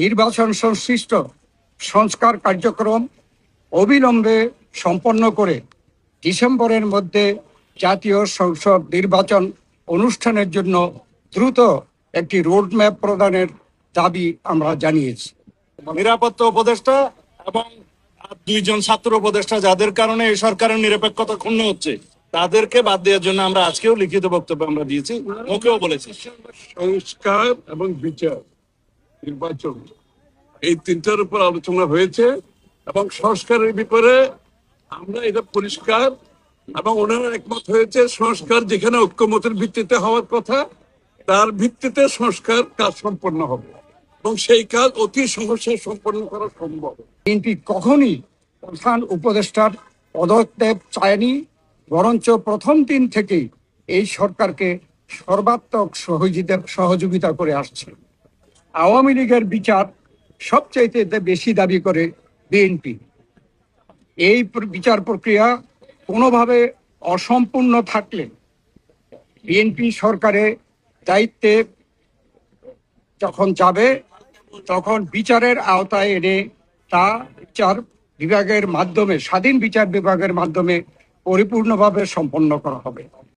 নির্বাচন সংশ্লিষ্ট সংস্কার কার্যক্রম অবিলম্বে সম্পন্ন করে ডিসেম্বরের মধ্যে জাতীয় সংসদ নির্বাচন অনুষ্ঠানের জন্য দ্রুত একটি রোডম্যাপ প্রদানের দাবি আমরা জানিয়েছি। নিরাপত্তা উপদেষ্টা এবং দুইজন ছাত্র উপদেষ্টা যাদের কারণে এই সরকারের নিরপেক্ষতা ক্ষুণ্ণ হচ্ছে, তাদেরকে বাদ দেওয়ার জন্য আমরা আজকেও লিখিত বক্তব্য আমরা দিয়েছি, মুখেও বলেছি। সংস্কার এবং বিচার, নির্বাচন, এই তিনটার উপর আলোচনা হয়েছে এবং সংস্কারের ব্যাপারে আমরা এটা পরিষ্কার এবং ওনারা একমত হয়েছে। সংস্কার যেখানে ঐক্যমতের ভিত্তিতে হওয়ার কথা, তার ভিত্তিতে সংস্কার কাজ সম্পন্ন হবে এবং সেই কাজ অতি সহজে সম্পন্ন করা সম্ভব। বিএনপি কখনই প্রধান উপদেষ্টার পদত্যাগ চায়নি, বরঞ্চ প্রথম দিন থেকেই এই সরকারকে সর্বাত্মক সহযোগিতা করে আসছে। আওয়ামী লীগের বিচার সবচাইতে বেশি দাবি করে বিএনপি। এই বিচার প্রক্রিয়া কোনোভাবে অসম্পূর্ণ থাকলে বিএনপি সরকারের দায়িত্বে যখন যাবে, তখন বিচারের আওতায় এনে তা বিচার বিভাগের মাধ্যমে, স্বাধীন বিচার বিভাগের মাধ্যমে পরিপূর্ণভাবে সম্পন্ন করা হবে।